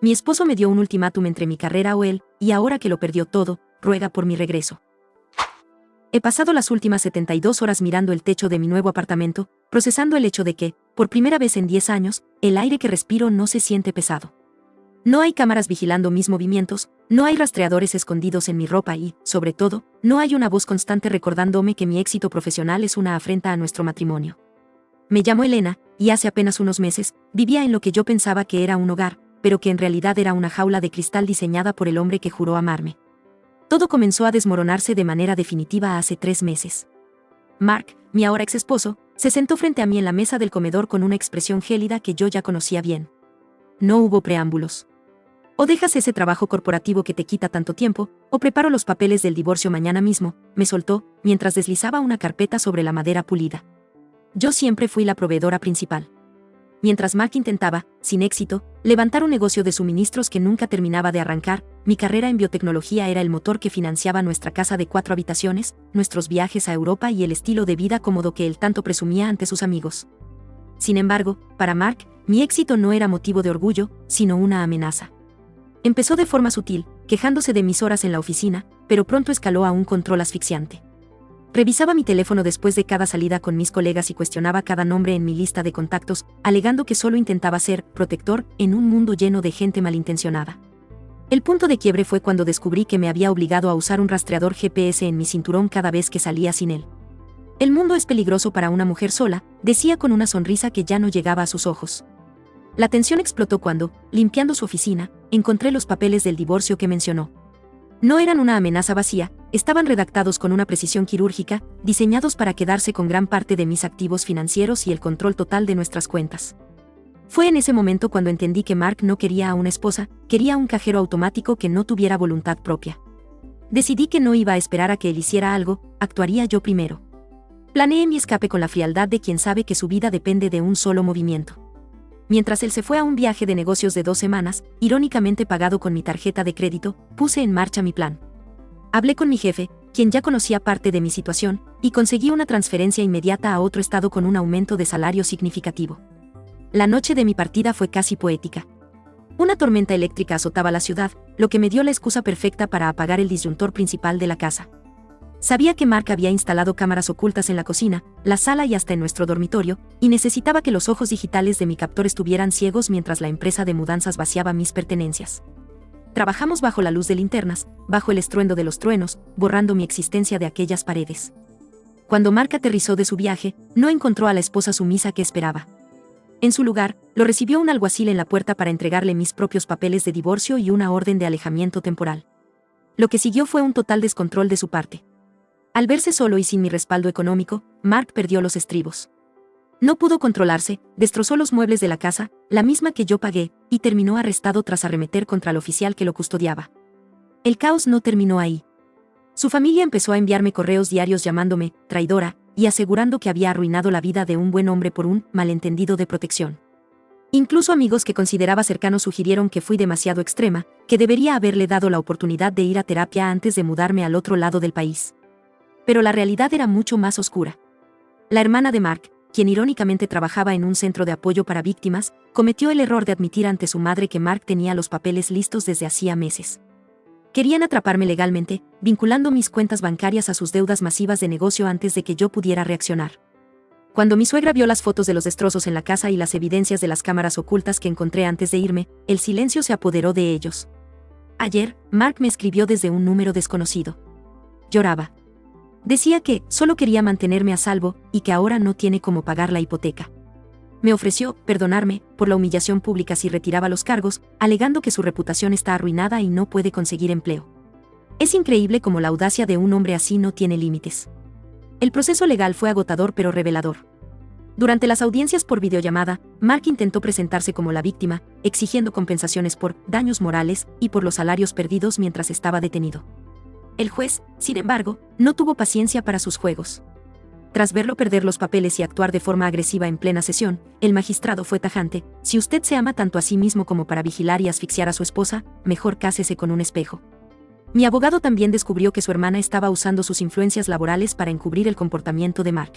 Mi esposo me dio un ultimátum entre mi carrera o él, y ahora que lo perdió todo, ruega por mi regreso. He pasado las últimas 72 horas mirando el techo de mi nuevo apartamento, procesando el hecho de que, por primera vez en 10 años, el aire que respiro no se siente pesado. No hay cámaras vigilando mis movimientos, no hay rastreadores escondidos en mi ropa y, sobre todo, no hay una voz constante recordándome que mi éxito profesional es una afrenta a nuestro matrimonio. Me llamo Elena, y hace apenas unos meses, vivía en lo que yo pensaba que era un hogar, pero que en realidad era una jaula de cristal diseñada por el hombre que juró amarme. Todo comenzó a desmoronarse de manera definitiva hace 3 meses. Mark, mi ahora ex esposo, se sentó frente a mí en la mesa del comedor con una expresión gélida que yo ya conocía bien. No hubo preámbulos. O dejas ese trabajo corporativo que te quita tanto tiempo, o preparo los papeles del divorcio mañana mismo, me soltó, mientras deslizaba una carpeta sobre la madera pulida. Yo siempre fui la proveedora principal. Mientras Mark intentaba, sin éxito, levantar un negocio de suministros que nunca terminaba de arrancar, mi carrera en biotecnología era el motor que financiaba nuestra casa de 4 habitaciones, nuestros viajes a Europa y el estilo de vida cómodo que él tanto presumía ante sus amigos. Sin embargo, para Mark, mi éxito no era motivo de orgullo, sino una amenaza. Empezó de forma sutil, quejándose de mis horas en la oficina, pero pronto escaló a un control asfixiante. Revisaba mi teléfono después de cada salida con mis colegas y cuestionaba cada nombre en mi lista de contactos, alegando que solo intentaba ser protector en un mundo lleno de gente malintencionada. El punto de quiebre fue cuando descubrí que me había obligado a usar un rastreador GPS en mi cinturón cada vez que salía sin él. El mundo es peligroso para una mujer sola, decía con una sonrisa que ya no llegaba a sus ojos. La tensión explotó cuando, limpiando su oficina, encontré los papeles del divorcio que mencionó. No eran una amenaza vacía, estaban redactados con una precisión quirúrgica, diseñados para quedarse con gran parte de mis activos financieros y el control total de nuestras cuentas. Fue en ese momento cuando entendí que Mark no quería a una esposa, quería un cajero automático que no tuviera voluntad propia. Decidí que no iba a esperar a que él hiciera algo, actuaría yo primero. Planeé mi escape con la frialdad de quien sabe que su vida depende de un solo movimiento. Mientras él se fue a un viaje de negocios de 2 semanas, irónicamente pagado con mi tarjeta de crédito, puse en marcha mi plan. Hablé con mi jefe, quien ya conocía parte de mi situación, y conseguí una transferencia inmediata a otro estado con un aumento de salario significativo. La noche de mi partida fue casi poética. Una tormenta eléctrica azotaba la ciudad, lo que me dio la excusa perfecta para apagar el disyuntor principal de la casa. Sabía que Mark había instalado cámaras ocultas en la cocina, la sala y hasta en nuestro dormitorio, y necesitaba que los ojos digitales de mi captor estuvieran ciegos mientras la empresa de mudanzas vaciaba mis pertenencias. Trabajamos bajo la luz de linternas, bajo el estruendo de los truenos, borrando mi existencia de aquellas paredes. Cuando Mark aterrizó de su viaje, no encontró a la esposa sumisa que esperaba. En su lugar, lo recibió un alguacil en la puerta para entregarle mis propios papeles de divorcio y una orden de alejamiento temporal. Lo que siguió fue un total descontrol de su parte. Al verse solo y sin mi respaldo económico, Mark perdió los estribos. No pudo controlarse, destrozó los muebles de la casa, la misma que yo pagué, y terminó arrestado tras arremeter contra el oficial que lo custodiaba. El caos no terminó ahí. Su familia empezó a enviarme correos diarios llamándome traidora y asegurando que había arruinado la vida de un buen hombre por un malentendido de protección. Incluso amigos que consideraba cercanos sugirieron que fui demasiado extrema, que debería haberle dado la oportunidad de ir a terapia antes de mudarme al otro lado del país. Pero la realidad era mucho más oscura. La hermana de Mark, quien irónicamente trabajaba en un centro de apoyo para víctimas, cometió el error de admitir ante su madre que Mark tenía los papeles listos desde hacía meses. Querían atraparme legalmente, vinculando mis cuentas bancarias a sus deudas masivas de negocio antes de que yo pudiera reaccionar. Cuando mi suegra vio las fotos de los destrozos en la casa y las evidencias de las cámaras ocultas que encontré antes de irme, el silencio se apoderó de ellos. Ayer, Mark me escribió desde un número desconocido. Lloraba. Decía que solo quería mantenerme a salvo y que ahora no tiene cómo pagar la hipoteca. Me ofreció perdonarme por la humillación pública si retiraba los cargos, alegando que su reputación está arruinada y no puede conseguir empleo. Es increíble cómo la audacia de un hombre así no tiene límites. El proceso legal fue agotador pero revelador. Durante las audiencias por videollamada, Mark intentó presentarse como la víctima, exigiendo compensaciones por daños morales y por los salarios perdidos mientras estaba detenido. El juez, sin embargo, no tuvo paciencia para sus juegos. Tras verlo perder los papeles y actuar de forma agresiva en plena sesión, el magistrado fue tajante: si usted se ama tanto a sí mismo como para vigilar y asfixiar a su esposa, mejor cásese con un espejo. Mi abogado también descubrió que su hermana estaba usando sus influencias laborales para encubrir el comportamiento de Mark.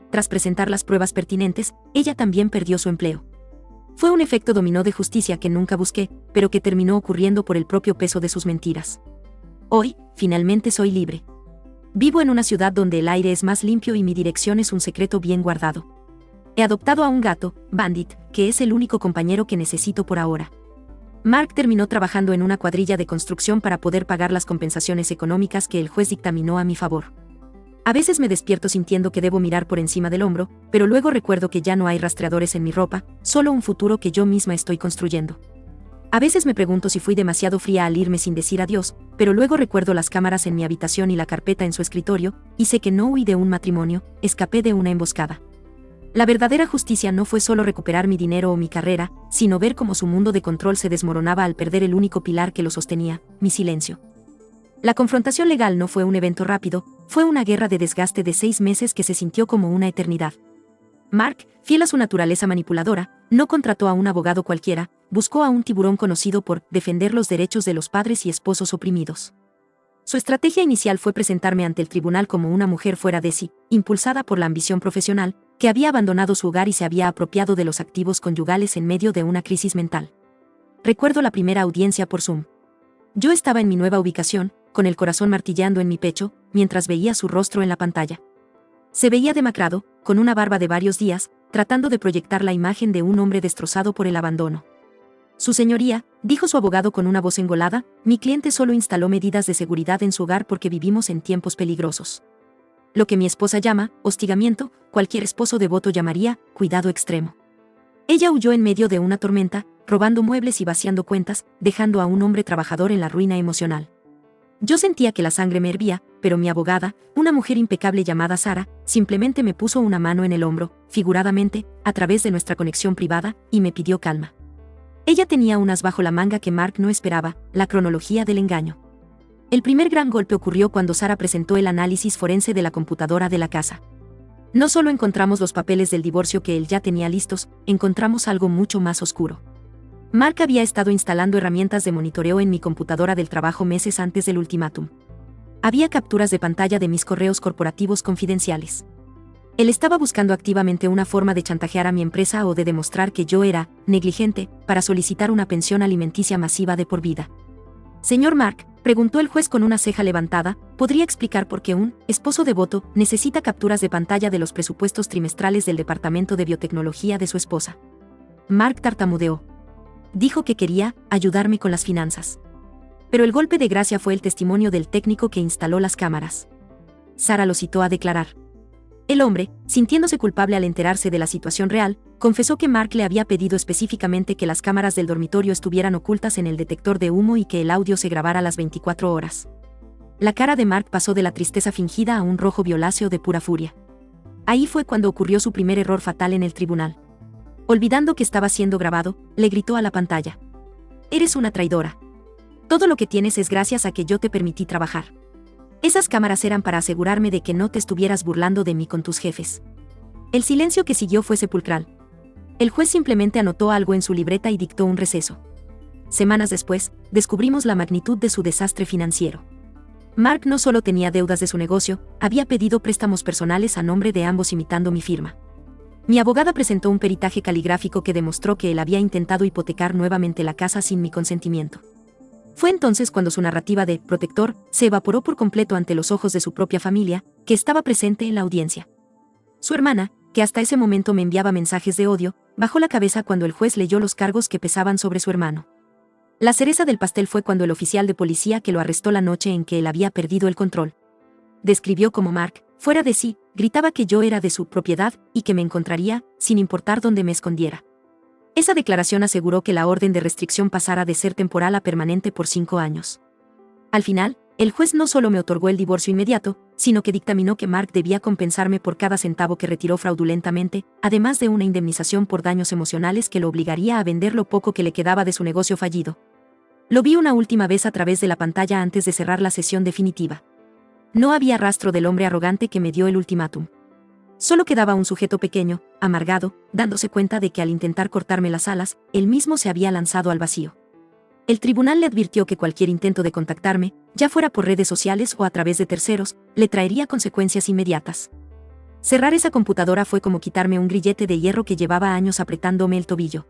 Tras presentar las pruebas pertinentes, ella también perdió su empleo. Fue un efecto dominó de justicia que nunca busqué, pero que terminó ocurriendo por el propio peso de sus mentiras. Hoy, finalmente soy libre. Vivo en una ciudad donde el aire es más limpio y mi dirección es un secreto bien guardado. He adoptado a un gato, Bandit, que es el único compañero que necesito por ahora. Mark terminó trabajando en una cuadrilla de construcción para poder pagar las compensaciones económicas que el juez dictaminó a mi favor. A veces me despierto sintiendo que debo mirar por encima del hombro, pero luego recuerdo que ya no hay rastreadores en mi ropa, solo un futuro que yo misma estoy construyendo. A veces me pregunto si fui demasiado fría al irme sin decir adiós, pero luego recuerdo las cámaras en mi habitación y la carpeta en su escritorio, y sé que no huí de un matrimonio, escapé de una emboscada. La verdadera justicia no fue solo recuperar mi dinero o mi carrera, sino ver cómo su mundo de control se desmoronaba al perder el único pilar que lo sostenía, mi silencio. La confrontación legal no fue un evento rápido, fue una guerra de desgaste de 6 meses que se sintió como una eternidad. Mark, fiel a su naturaleza manipuladora, no contrató a un abogado cualquiera, buscó a un tiburón conocido por defender los derechos de los padres y esposos oprimidos. Su estrategia inicial fue presentarme ante el tribunal como una mujer fuera de sí, impulsada por la ambición profesional, que había abandonado su hogar y se había apropiado de los activos conyugales en medio de una crisis mental. Recuerdo la primera audiencia por Zoom. Yo estaba en mi nueva ubicación, con el corazón martillando en mi pecho, mientras veía su rostro en la pantalla. Se veía demacrado, con una barba de varios días, tratando de proyectar la imagen de un hombre destrozado por el abandono. Su señoría, dijo su abogado con una voz engolada, mi cliente solo instaló medidas de seguridad en su hogar porque vivimos en tiempos peligrosos. Lo que mi esposa llama hostigamiento, cualquier esposo devoto llamaría cuidado extremo. Ella huyó en medio de una tormenta, robando muebles y vaciando cuentas, dejando a un hombre trabajador en la ruina emocional. Yo sentía que la sangre me hervía, pero mi abogada, una mujer impecable llamada Sara, simplemente me puso una mano en el hombro, figuradamente, a través de nuestra conexión privada, y me pidió calma. Ella tenía un as bajo la manga que Mark no esperaba, la cronología del engaño. El primer gran golpe ocurrió cuando Sara presentó el análisis forense de la computadora de la casa. No solo encontramos los papeles del divorcio que él ya tenía listos, encontramos algo mucho más oscuro. Mark había estado instalando herramientas de monitoreo en mi computadora del trabajo meses antes del ultimátum. Había capturas de pantalla de mis correos corporativos confidenciales. Él estaba buscando activamente una forma de chantajear a mi empresa o de demostrar que yo era negligente para solicitar una pensión alimenticia masiva de por vida. Señor Mark, preguntó el juez con una ceja levantada, ¿podría explicar por qué un esposo devoto necesita capturas de pantalla de los presupuestos trimestrales del Departamento de Biotecnología de su esposa? Mark tartamudeó. Dijo que quería ayudarme con las finanzas. Pero el golpe de gracia fue el testimonio del técnico que instaló las cámaras. Sara lo citó a declarar. El hombre, sintiéndose culpable al enterarse de la situación real, confesó que Mark le había pedido específicamente que las cámaras del dormitorio estuvieran ocultas en el detector de humo y que el audio se grabara a las 24 horas. La cara de Mark pasó de la tristeza fingida a un rojo violáceo de pura furia. Ahí fue cuando ocurrió su primer error fatal en el tribunal. Olvidando que estaba siendo grabado, le gritó a la pantalla. Eres una traidora. Todo lo que tienes es gracias a que yo te permití trabajar. Esas cámaras eran para asegurarme de que no te estuvieras burlando de mí con tus jefes. El silencio que siguió fue sepulcral. El juez simplemente anotó algo en su libreta y dictó un receso. Semanas después, descubrimos la magnitud de su desastre financiero. Mark no solo tenía deudas de su negocio, había pedido préstamos personales a nombre de ambos imitando mi firma. Mi abogada presentó un peritaje caligráfico que demostró que él había intentado hipotecar nuevamente la casa sin mi consentimiento. Fue entonces cuando su narrativa de protector se evaporó por completo ante los ojos de su propia familia, que estaba presente en la audiencia. Su hermana, que hasta ese momento me enviaba mensajes de odio, bajó la cabeza cuando el juez leyó los cargos que pesaban sobre su hermano. La cereza del pastel fue cuando el oficial de policía que lo arrestó la noche en que él había perdido el control describió como Mark, fuera de sí, gritaba que yo era de su propiedad y que me encontraría, sin importar dónde me escondiera. Esa declaración aseguró que la orden de restricción pasara de ser temporal a permanente por 5 años. Al final, el juez no solo me otorgó el divorcio inmediato, sino que dictaminó que Mark debía compensarme por cada centavo que retiró fraudulentamente, además de una indemnización por daños emocionales que lo obligaría a vender lo poco que le quedaba de su negocio fallido. Lo vi una última vez a través de la pantalla antes de cerrar la sesión definitiva. No había rastro del hombre arrogante que me dio el ultimátum. Solo quedaba un sujeto pequeño, amargado, dándose cuenta de que al intentar cortarme las alas, él mismo se había lanzado al vacío. El tribunal le advirtió que cualquier intento de contactarme, ya fuera por redes sociales o a través de terceros, le traería consecuencias inmediatas. Cerrar esa computadora fue como quitarme un grillete de hierro que llevaba años apretándome el tobillo.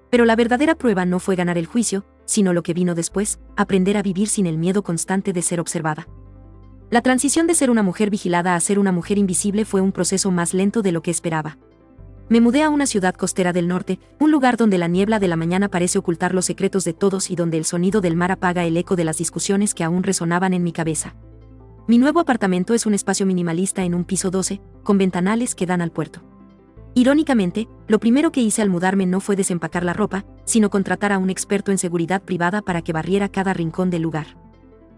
Pero la verdadera prueba no fue ganar el juicio, sino lo que vino después, aprender a vivir sin el miedo constante de ser observada. La transición de ser una mujer vigilada a ser una mujer invisible fue un proceso más lento de lo que esperaba. Me mudé a una ciudad costera del norte, un lugar donde la niebla de la mañana parece ocultar los secretos de todos y donde el sonido del mar apaga el eco de las discusiones que aún resonaban en mi cabeza. Mi nuevo apartamento es un espacio minimalista en un piso 12, con ventanales que dan al puerto. Irónicamente, lo primero que hice al mudarme no fue desempacar la ropa, sino contratar a un experto en seguridad privada para que barriera cada rincón del lugar.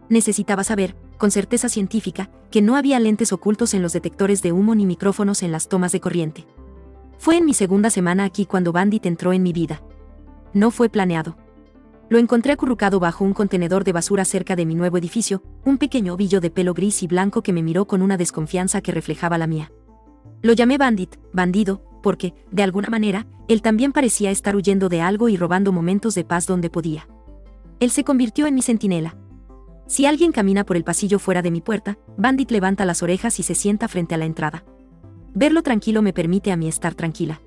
Necesitaba saber, con certeza científica, que no había lentes ocultos en los detectores de humo ni micrófonos en las tomas de corriente. Fue en mi segunda semana aquí cuando Bandit entró en mi vida. No fue planeado. Lo encontré acurrucado bajo un contenedor de basura cerca de mi nuevo edificio, un pequeño ovillo de pelo gris y blanco que me miró con una desconfianza que reflejaba la mía. Lo llamé Bandit, bandido, porque, de alguna manera, él también parecía estar huyendo de algo y robando momentos de paz donde podía. Él se convirtió en mi centinela. Si alguien camina por el pasillo fuera de mi puerta, Bandit levanta las orejas y se sienta frente a la entrada. Verlo tranquilo me permite a mí estar tranquila.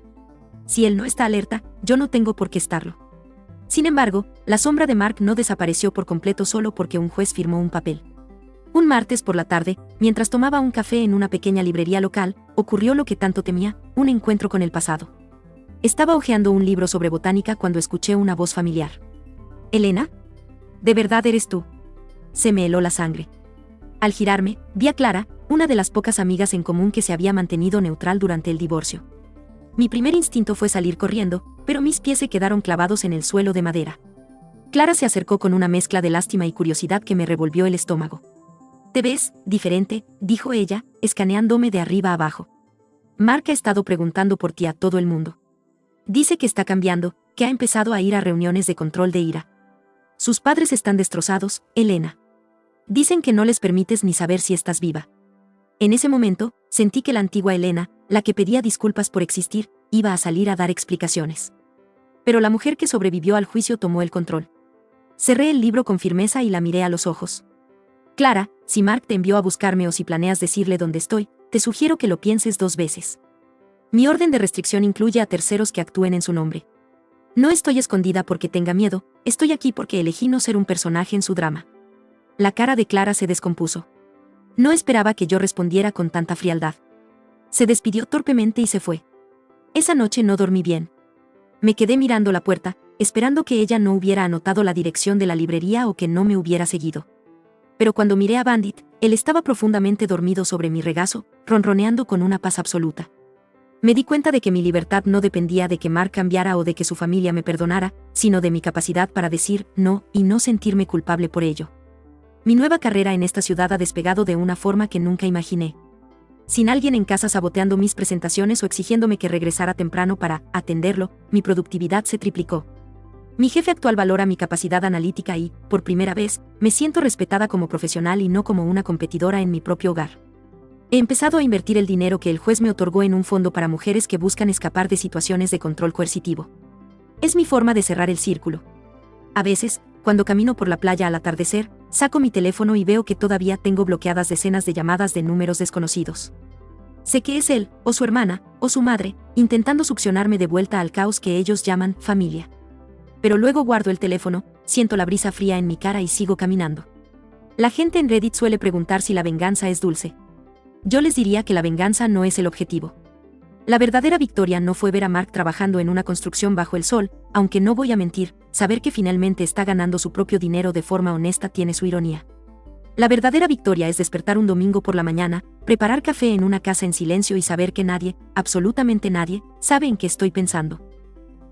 Si él no está alerta, yo no tengo por qué estarlo. Sin embargo, la sombra de Mark no desapareció por completo solo porque un juez firmó un papel. Un martes por la tarde, mientras tomaba un café en una pequeña librería local, ocurrió lo que tanto temía, un encuentro con el pasado. Estaba hojeando un libro sobre botánica cuando escuché una voz familiar. «¿Elena? ¿De verdad eres tú?» Se me heló la sangre. Al girarme, vi a Clara, una de las pocas amigas en común que se había mantenido neutral durante el divorcio. Mi primer instinto fue salir corriendo, pero mis pies se quedaron clavados en el suelo de madera. Clara se acercó con una mezcla de lástima y curiosidad que me revolvió el estómago. «¿Te ves diferente?», dijo ella, escaneándome de arriba a abajo. «Mark ha estado preguntando por ti a todo el mundo. Dice que está cambiando, que ha empezado a ir a reuniones de control de ira. Sus padres están destrozados, Elena. Dicen que no les permites ni saber si estás viva». En ese momento, sentí que la antigua Elena, la que pedía disculpas por existir, iba a salir a dar explicaciones. Pero la mujer que sobrevivió al juicio tomó el control. Cerré el libro con firmeza y la miré a los ojos. «Clara, si Mark te envió a buscarme o si planeas decirle dónde estoy, te sugiero que lo pienses 2 veces. Mi orden de restricción incluye a terceros que actúen en su nombre. No estoy escondida porque tenga miedo, estoy aquí porque elegí no ser un personaje en su drama». La cara de Clara se descompuso. No esperaba que yo respondiera con tanta frialdad. Se despidió torpemente y se fue. Esa noche no dormí bien. Me quedé mirando la puerta, esperando que ella no hubiera anotado la dirección de la librería o que no me hubiera seguido. Pero cuando miré a Bandit, él estaba profundamente dormido sobre mi regazo, ronroneando con una paz absoluta. Me di cuenta de que mi libertad no dependía de que Mark cambiara o de que su familia me perdonara, sino de mi capacidad para decir no y no sentirme culpable por ello. Mi nueva carrera en esta ciudad ha despegado de una forma que nunca imaginé. Sin alguien en casa saboteando mis presentaciones o exigiéndome que regresara temprano para atenderlo, mi productividad se triplicó. Mi jefe actual valora mi capacidad analítica y, por primera vez, me siento respetada como profesional y no como una competidora en mi propio hogar. He empezado a invertir el dinero que el juez me otorgó en un fondo para mujeres que buscan escapar de situaciones de control coercitivo. Es mi forma de cerrar el círculo. A veces, cuando camino por la playa al atardecer, saco mi teléfono y veo que todavía tengo bloqueadas decenas de llamadas de números desconocidos. Sé que es él, o su hermana, o su madre, intentando succionarme de vuelta al caos que ellos llaman familia. Pero luego guardo el teléfono, siento la brisa fría en mi cara y sigo caminando. La gente en Reddit suele preguntar si la venganza es dulce. Yo les diría que la venganza no es el objetivo. La verdadera victoria no fue ver a Mark trabajando en una construcción bajo el sol, aunque no voy a mentir, saber que finalmente está ganando su propio dinero de forma honesta tiene su ironía. La verdadera victoria es despertar un domingo por la mañana, preparar café en una casa en silencio y saber que nadie, absolutamente nadie, sabe en qué estoy pensando.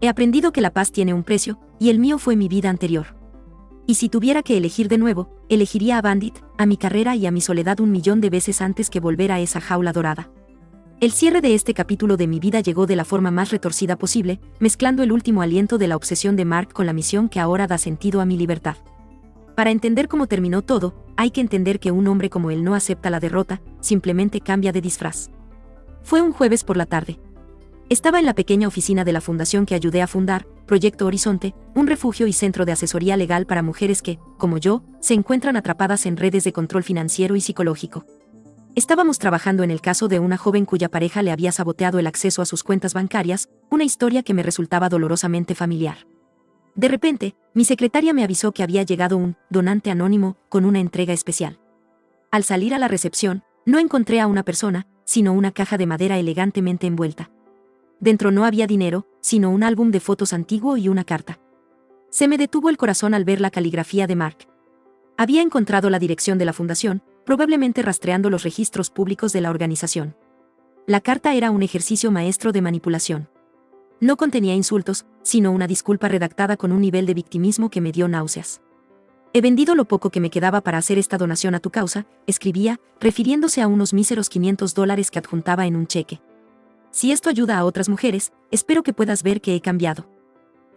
He aprendido que la paz tiene un precio, y el mío fue mi vida anterior. Y si tuviera que elegir de nuevo, elegiría a Bandit, a mi carrera y a mi soledad 1.000.000 de veces antes que volver a esa jaula dorada. El cierre de este capítulo de mi vida llegó de la forma más retorcida posible, mezclando el último aliento de la obsesión de Mark con la misión que ahora da sentido a mi libertad. Para entender cómo terminó todo, hay que entender que un hombre como él no acepta la derrota, simplemente cambia de disfraz. Fue un jueves por la tarde. Estaba en la pequeña oficina de la fundación que ayudé a fundar, Proyecto Horizonte, un refugio y centro de asesoría legal para mujeres que, como yo, se encuentran atrapadas en redes de control financiero y psicológico. Estábamos trabajando en el caso de una joven cuya pareja le había saboteado el acceso a sus cuentas bancarias, una historia que me resultaba dolorosamente familiar. De repente, mi secretaria me avisó que había llegado un donante anónimo con una entrega especial. Al salir a la recepción, no encontré a una persona, sino una caja de madera elegantemente envuelta. Dentro no había dinero, sino un álbum de fotos antiguo y una carta. Se me detuvo el corazón al ver la caligrafía de Mark. Había encontrado la dirección de la fundación, probablemente rastreando los registros públicos de la organización. La carta era un ejercicio maestro de manipulación. No contenía insultos, sino una disculpa redactada con un nivel de victimismo que me dio náuseas. He vendido lo poco que me quedaba para hacer esta donación a tu causa, escribía, refiriéndose a unos míseros $500 que adjuntaba en un cheque. Si esto ayuda a otras mujeres, espero que puedas ver que he cambiado.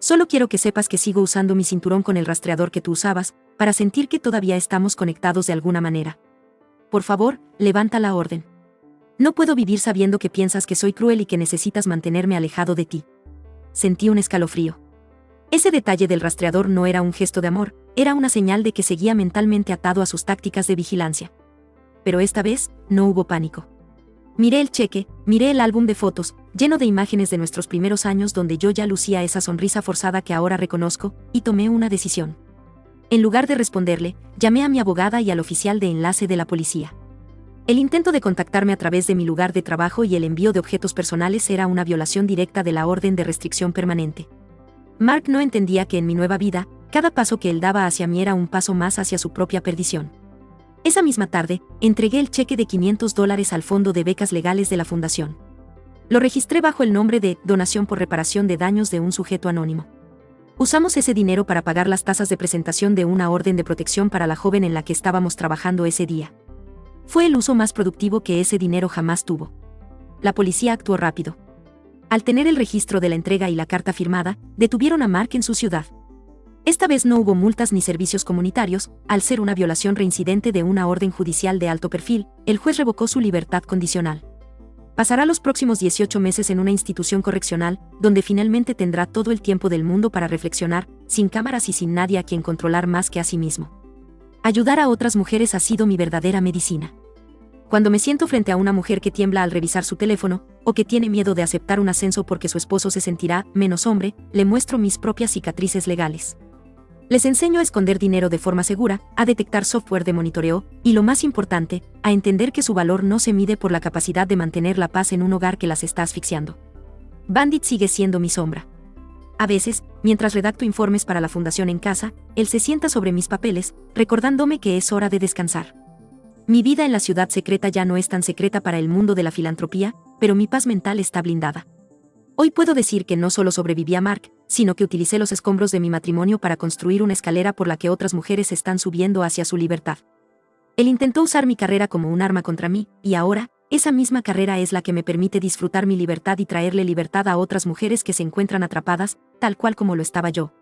Solo quiero que sepas que sigo usando mi cinturón con el rastreador que tú usabas, para sentir que todavía estamos conectados de alguna manera. Por favor, levanta la orden. No puedo vivir sabiendo que piensas que soy cruel y que necesitas mantenerme alejado de ti. Sentí un escalofrío. Ese detalle del rastreador no era un gesto de amor, era una señal de que seguía mentalmente atado a sus tácticas de vigilancia. Pero esta vez, no hubo pánico. Miré el cheque, miré el álbum de fotos, lleno de imágenes de nuestros primeros años donde yo ya lucía esa sonrisa forzada que ahora reconozco, y tomé una decisión. En lugar de responderle, llamé a mi abogada y al oficial de enlace de la policía. El intento de contactarme a través de mi lugar de trabajo y el envío de objetos personales era una violación directa de la orden de restricción permanente. Mark no entendía que en mi nueva vida, cada paso que él daba hacia mí era un paso más hacia su propia perdición. Esa misma tarde, entregué el cheque de $500 al Fondo de Becas Legales de la Fundación. Lo registré bajo el nombre de Donación por Reparación de Daños de un sujeto anónimo. Usamos ese dinero para pagar las tasas de presentación de una orden de protección para la joven en la que estábamos trabajando ese día. Fue el uso más productivo que ese dinero jamás tuvo. La policía actuó rápido. Al tener el registro de la entrega y la carta firmada, detuvieron a Mark en su ciudad. Esta vez no hubo multas ni servicios comunitarios, al ser una violación reincidente de una orden judicial de alto perfil, el juez revocó su libertad condicional. Pasará los próximos 18 meses en una institución correccional, donde finalmente tendrá todo el tiempo del mundo para reflexionar, sin cámaras y sin nadie a quien controlar más que a sí mismo. Ayudar a otras mujeres ha sido mi verdadera medicina. Cuando me siento frente a una mujer que tiembla al revisar su teléfono, o que tiene miedo de aceptar un ascenso porque su esposo se sentirá menos hombre, le muestro mis propias cicatrices legales. Les enseño a esconder dinero de forma segura, a detectar software de monitoreo, y lo más importante, a entender que su valor no se mide por la capacidad de mantener la paz en un hogar que las está asfixiando. Bandit sigue siendo mi sombra. A veces, mientras redacto informes para la fundación en casa, él se sienta sobre mis papeles, recordándome que es hora de descansar. Mi vida en la ciudad secreta ya no es tan secreta para el mundo de la filantropía, pero mi paz mental está blindada. Hoy puedo decir que no solo sobreviví a Mark, sino que utilicé los escombros de mi matrimonio para construir una escalera por la que otras mujeres están subiendo hacia su libertad. Él intentó usar mi carrera como un arma contra mí, y ahora, esa misma carrera es la que me permite disfrutar mi libertad y traerle libertad a otras mujeres que se encuentran atrapadas, tal cual como lo estaba yo.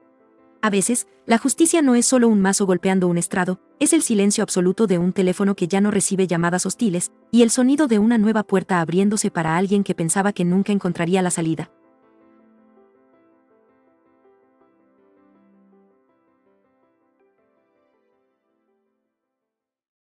A veces, la justicia no es solo un mazo golpeando un estrado, es el silencio absoluto de un teléfono que ya no recibe llamadas hostiles, y el sonido de una nueva puerta abriéndose para alguien que pensaba que nunca encontraría la salida.